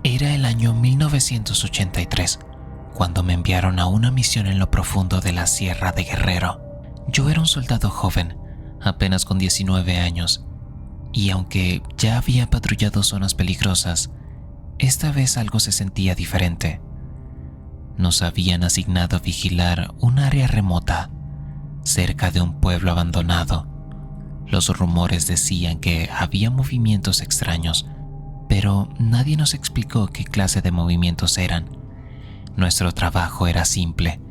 Era el año 1983, cuando me enviaron a una misión en lo profundo de la Sierra de Guerrero. Yo era un soldado joven, apenas con 19 años, y aunque ya había patrullado zonas peligrosas, esta vez algo se sentía diferente. Nos habían asignado a vigilar un área remota, cerca de un pueblo abandonado. Los rumores decían que había movimientos extraños, pero nadie nos explicó qué clase de movimientos eran. Nuestro trabajo era simple: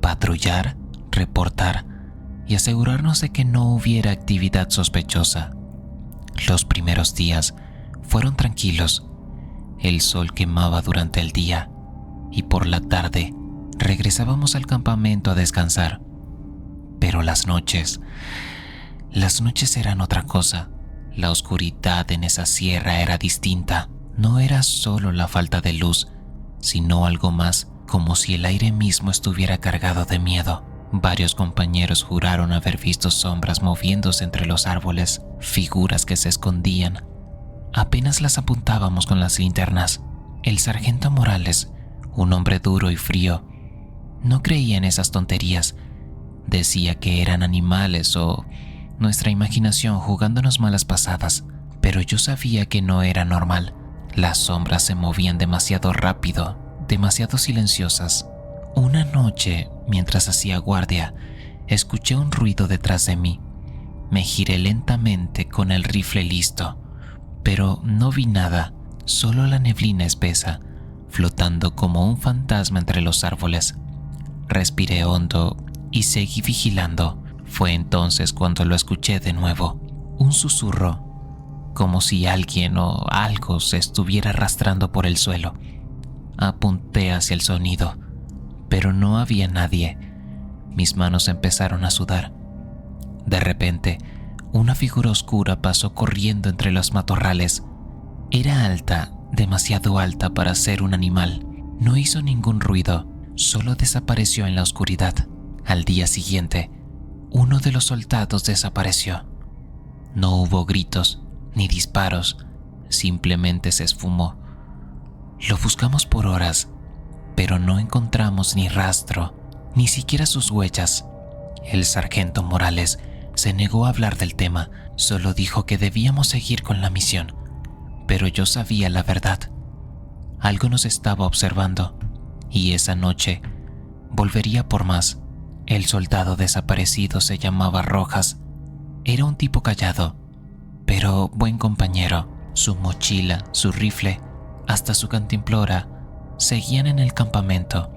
patrullar, reportar y asegurarnos de que no hubiera actividad sospechosa. Los primeros días fueron tranquilos. El sol quemaba durante el día y por la tarde regresábamos al campamento a descansar. Pero las noches eran otra cosa. La oscuridad en esa sierra era distinta. No era solo la falta de luz, sino algo más, como si el aire mismo estuviera cargado de miedo. Varios compañeros juraron haber visto sombras moviéndose entre los árboles, figuras que se escondían. Apenas las apuntábamos con las linternas. El sargento Morales, un hombre duro y frío, no creía en esas tonterías. Decía que eran animales o nuestra imaginación jugándonos malas pasadas, pero yo sabía que no era normal. Las sombras se movían demasiado rápido, demasiado silenciosas. Una noche, mientras hacía guardia, escuché un ruido detrás de mí. Me giré lentamente con el rifle listo, pero no vi nada, solo la neblina espesa, flotando como un fantasma entre los árboles. Respiré hondo y seguí vigilando. Fue entonces cuando lo escuché de nuevo, un susurro, como si alguien o algo se estuviera arrastrando por el suelo. Apunté hacia el sonido, pero no había nadie. Mis manos empezaron a sudar. De repente, una figura oscura pasó corriendo entre los matorrales. Era alta, demasiado alta para ser un animal. No hizo ningún ruido, solo desapareció en la oscuridad. Al día siguiente, uno de los soldados desapareció. No hubo gritos ni disparos, simplemente se esfumó. Lo buscamos por horas, pero no encontramos ni rastro, ni siquiera sus huellas. El sargento Morales se negó a hablar del tema, solo dijo que debíamos seguir con la misión. Pero yo sabía la verdad. Algo nos estaba observando, y esa noche volvería por más. El soldado desaparecido se llamaba Rojas. Era un tipo callado, pero buen compañero. Su mochila, su rifle, hasta su cantimplora seguían en el campamento.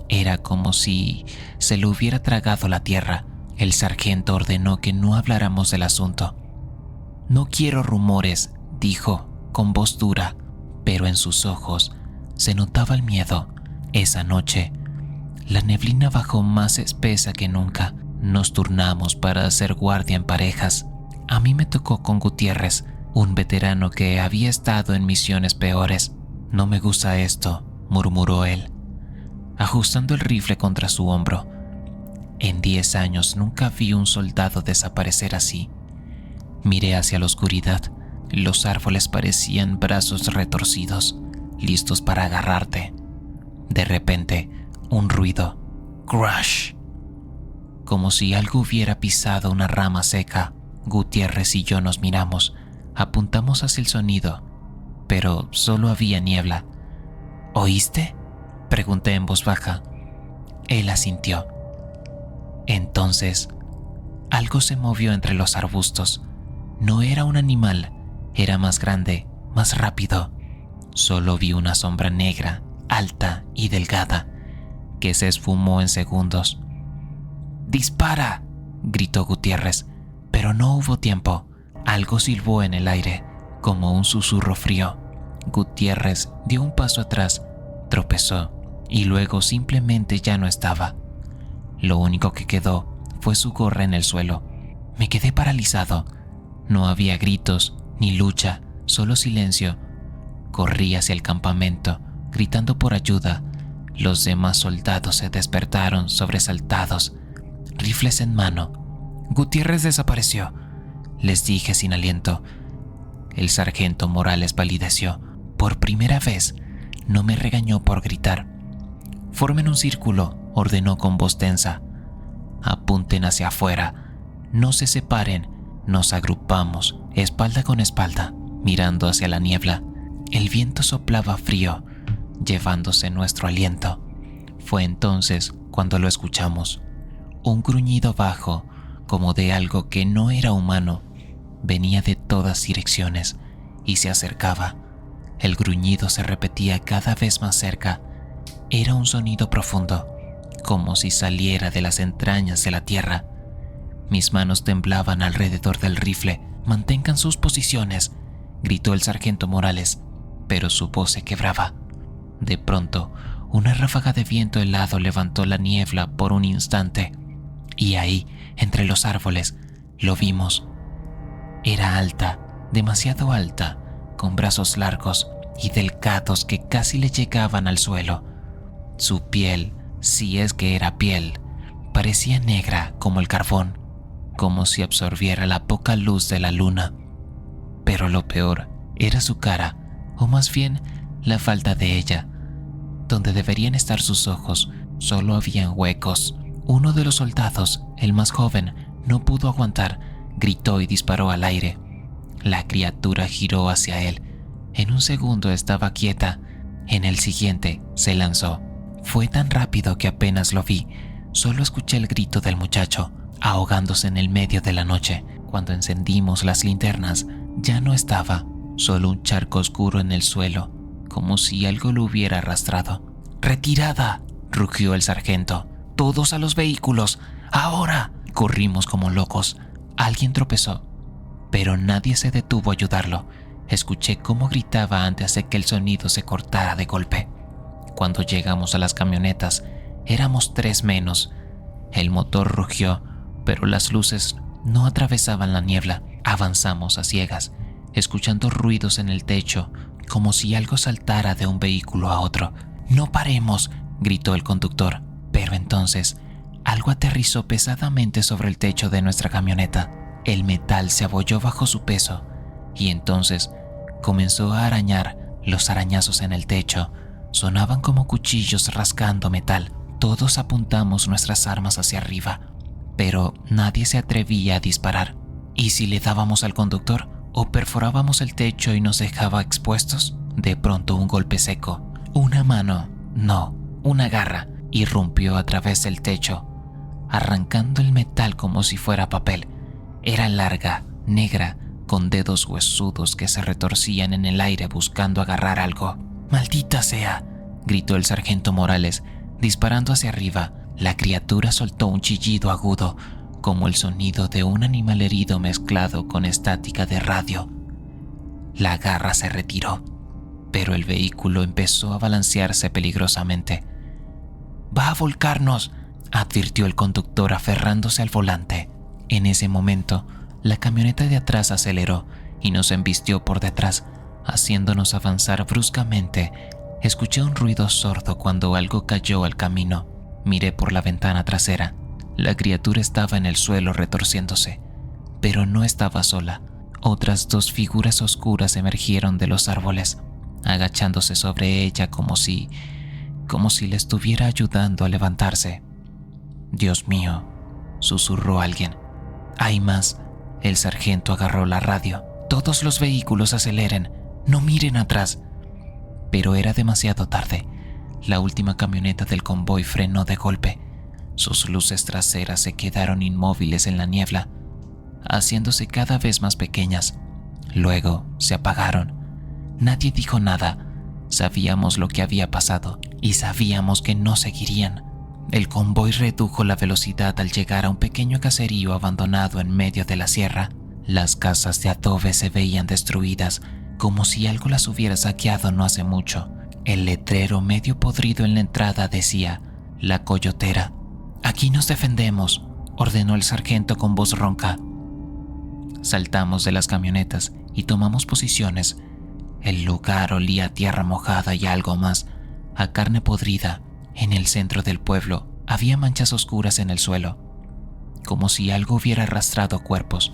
Era como si se lo hubiera tragado la tierra. El sargento ordenó que no habláramos del asunto. No quiero rumores, dijo con voz dura, pero en sus ojos se notaba el miedo. Esa noche, la neblina bajó más espesa que nunca. Nos turnamos para hacer guardia en parejas. A mí me tocó con Gutiérrez, un veterano que había estado en misiones peores. No me gusta esto, murmuró él, ajustando el rifle contra su hombro. En 10 años nunca vi un soldado desaparecer así. Miré hacia la oscuridad. Los árboles parecían brazos retorcidos, listos para agarrarte. De repente, un ruido, crash, como si algo hubiera pisado una rama seca. Gutiérrez y yo nos miramos, apuntamos hacia el sonido, pero solo había niebla. ¿Oíste?, pregunté en voz baja. Él asintió. Entonces, algo se movió entre los arbustos. No era un animal, era más grande, más rápido. Solo vi una sombra negra, alta y delgada, que se esfumó en segundos. ¡Dispara!, gritó Gutiérrez, pero no hubo tiempo. Algo silbó en el aire, como un susurro frío. Gutiérrez dio un paso atrás, tropezó y luego simplemente ya no estaba. Lo único que quedó fue su gorra en el suelo. Me quedé paralizado. No había gritos ni lucha, solo silencio. Corrí hacia el campamento, gritando por ayuda. Los demás soldados se despertaron sobresaltados, rifles en mano. Gutiérrez desapareció, les dije sin aliento. El sargento Morales palideció. Por primera vez, no me regañó por gritar. Formen un círculo, ordenó con voz tensa. Apunten hacia afuera, no se separen. Nos agrupamos, espalda con espalda, mirando hacia la niebla. El viento soplaba frío, llevándose nuestro aliento. Fue entonces cuando lo escuchamos. Un gruñido bajo, como de algo que no era humano, venía de todas direcciones y se acercaba. El gruñido se repetía cada vez más cerca. Era un sonido profundo, como si saliera de las entrañas de la tierra. Mis manos temblaban alrededor del rifle. «Mantengan sus posiciones», gritó el sargento Morales, pero su voz se quebraba. De pronto, una ráfaga de viento helado levantó la niebla por un instante, y ahí, entre los árboles, lo vimos. Era alta, demasiado alta, con brazos largos y delgados que casi le llegaban al suelo. Su piel, si es que era piel, parecía negra como el carbón, como si absorbiera la poca luz de la luna. Pero lo peor era su cara, o más bien la falta de ella. Donde deberían estar sus ojos, solo habían huecos. Uno de los soldados, el más joven, no pudo aguantar, gritó y disparó al aire. La criatura giró hacia él. En un segundo estaba quieta. En el siguiente se lanzó. Fue tan rápido que apenas lo vi. Solo escuché el grito del muchacho, ahogándose en el medio de la noche. Cuando encendimos las linternas, ya no estaba, solo un charco oscuro en el suelo, como si algo lo hubiera arrastrado. «¡Retirada!», rugió el sargento. «¡Todos a los vehículos! ¡Ahora!». Corrimos como locos. Alguien tropezó, pero nadie se detuvo a ayudarlo. Escuché cómo gritaba antes de que el sonido se cortara de golpe. Cuando llegamos a las camionetas, éramos 3 menos. El motor rugió, pero las luces no atravesaban la niebla. Avanzamos a ciegas, escuchando ruidos en el techo, como si algo saltara de un vehículo a otro. «¡No paremos!», gritó el conductor. Pero entonces, algo aterrizó pesadamente sobre el techo de nuestra camioneta. El metal se abolló bajo su peso, y entonces comenzó a arañar. Los arañazos en el techo sonaban como cuchillos rascando metal. Todos apuntamos nuestras armas hacia arriba, pero nadie se atrevía a disparar. ¿Y si le dábamos al conductor o perforábamos el techo y nos dejaba expuestos? De pronto un golpe seco, una mano, no, una garra, irrumpió a través del techo, arrancando el metal como si fuera papel. Era larga, negra, con dedos huesudos que se retorcían en el aire buscando agarrar algo. «¡Maldita sea!», gritó el sargento Morales, disparando hacia arriba. La criatura soltó un chillido agudo, como el sonido de un animal herido mezclado con estática de radio. La garra se retiró, pero el vehículo empezó a balancearse peligrosamente. «¡Va a volcarnos!», advirtió el conductor aferrándose al volante. En ese momento, la camioneta de atrás aceleró y nos embistió por detrás, haciéndonos avanzar bruscamente. Escuché un ruido sordo cuando algo cayó al camino. Miré por la ventana trasera. La criatura estaba en el suelo retorciéndose, pero no estaba sola. Otras 2 figuras oscuras emergieron de los árboles, agachándose sobre ella como si le estuviera ayudando a levantarse. «Dios mío», susurró alguien. «Hay más». El sargento agarró la radio. «Todos los vehículos aceleren, no miren atrás». Pero era demasiado tarde. La última camioneta del convoy frenó de golpe. Sus luces traseras se quedaron inmóviles en la niebla, haciéndose cada vez más pequeñas. Luego se apagaron. Nadie dijo nada. Sabíamos lo que había pasado y sabíamos que no seguirían. El convoy redujo la velocidad al llegar a un pequeño caserío abandonado en medio de la sierra. Las casas de adobe se veían destruidas, como si algo las hubiera saqueado no hace mucho. El letrero medio podrido en la entrada decía: «La Coyotera». «Aquí nos defendemos», ordenó el sargento con voz ronca. Saltamos de las camionetas y tomamos posiciones. El lugar olía a tierra mojada y algo más, a carne podrida. En el centro del pueblo había manchas oscuras en el suelo, como si algo hubiera arrastrado cuerpos.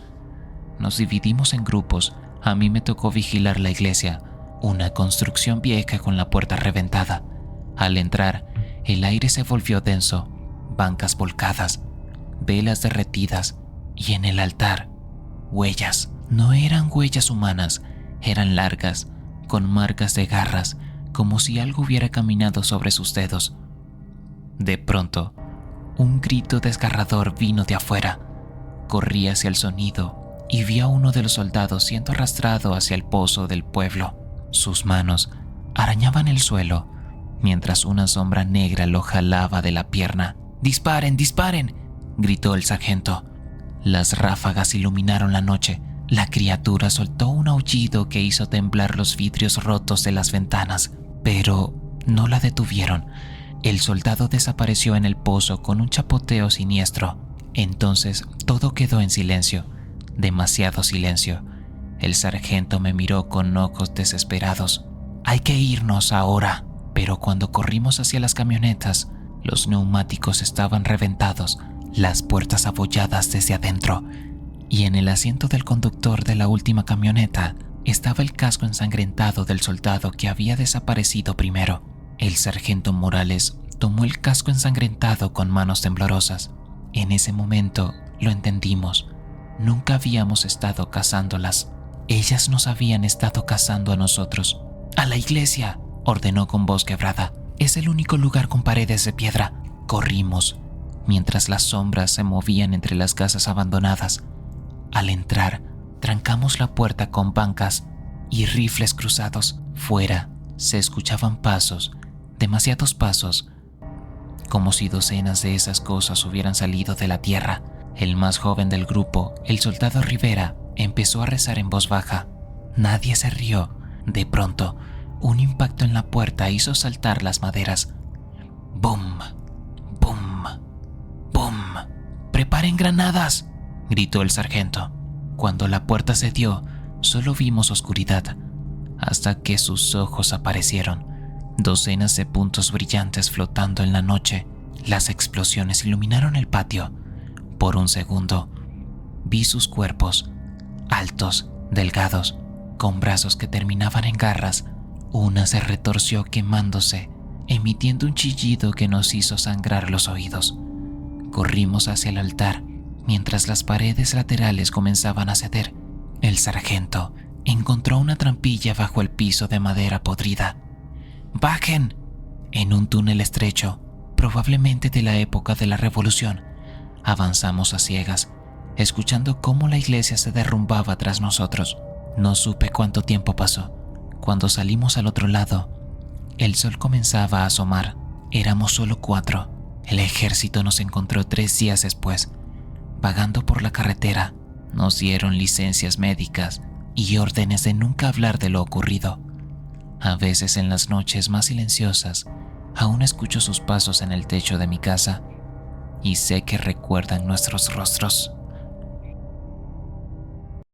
Nos dividimos en grupos. A mí me tocó vigilar la iglesia, una construcción vieja con la puerta reventada. Al entrar, el aire se volvió denso, bancas volcadas, velas derretidas y en el altar, huellas. No eran huellas humanas, eran largas, con marcas de garras, como si algo hubiera caminado sobre sus dedos. De pronto, un grito desgarrador vino de afuera. Corrí hacia el sonido y vi a uno de los soldados siendo arrastrado hacia el pozo del pueblo. Sus manos arañaban el suelo, mientras una sombra negra lo jalaba de la pierna. ¡Disparen, disparen!, gritó el sargento. Las ráfagas iluminaron la noche. La criatura soltó un aullido que hizo temblar los vidrios rotos de las ventanas, pero no la detuvieron. El soldado desapareció en el pozo con un chapoteo siniestro. Entonces todo quedó en silencio, demasiado silencio. El sargento me miró con ojos desesperados. «Hay que irnos ahora». Pero cuando corrimos hacia las camionetas, los neumáticos estaban reventados, las puertas abolladas desde adentro, y en el asiento del conductor de la última camioneta estaba el casco ensangrentado del soldado que había desaparecido primero. El sargento Morales tomó el casco ensangrentado con manos temblorosas. En ese momento lo entendimos. Nunca habíamos estado cazándolas. Ellas nos habían estado cazando a nosotros. «¡A la iglesia!», ordenó con voz quebrada. «Es el único lugar con paredes de piedra». Corrimos, mientras las sombras se movían entre las casas abandonadas. Al entrar, trancamos la puerta con bancas y rifles cruzados. Fuera se escuchaban pasos, demasiados pasos, como si docenas de esas cosas hubieran salido de la tierra. El más joven del grupo, el soldado Rivera, empezó a rezar en voz baja. Nadie se rió. De pronto, un impacto en la puerta hizo saltar las maderas. ¡Bum! ¡Bum! ¡Bum! ¡Preparen granadas!, gritó el sargento. Cuando la puerta cedió, solo vimos oscuridad, hasta que sus ojos aparecieron, docenas de puntos brillantes flotando en la noche. Las explosiones iluminaron el patio. Por un segundo, vi sus cuerpos, altos, delgados, con brazos que terminaban en garras. Una se retorció quemándose, emitiendo un chillido que nos hizo sangrar los oídos. Corrimos hacia el altar, mientras las paredes laterales comenzaban a ceder. El sargento encontró una trampilla bajo el piso de madera podrida. ¡Bajen! En un túnel estrecho, probablemente de la época de la Revolución, avanzamos a ciegas, escuchando cómo la iglesia se derrumbaba tras nosotros. No supe cuánto tiempo pasó. Cuando salimos al otro lado, el sol comenzaba a asomar. Éramos solo 4. El ejército nos encontró 3 días después. Vagando por la carretera, nos dieron licencias médicas y órdenes de nunca hablar de lo ocurrido. A veces en las noches más silenciosas, aún escucho sus pasos en el techo de mi casa y sé que recuerdan nuestros rostros.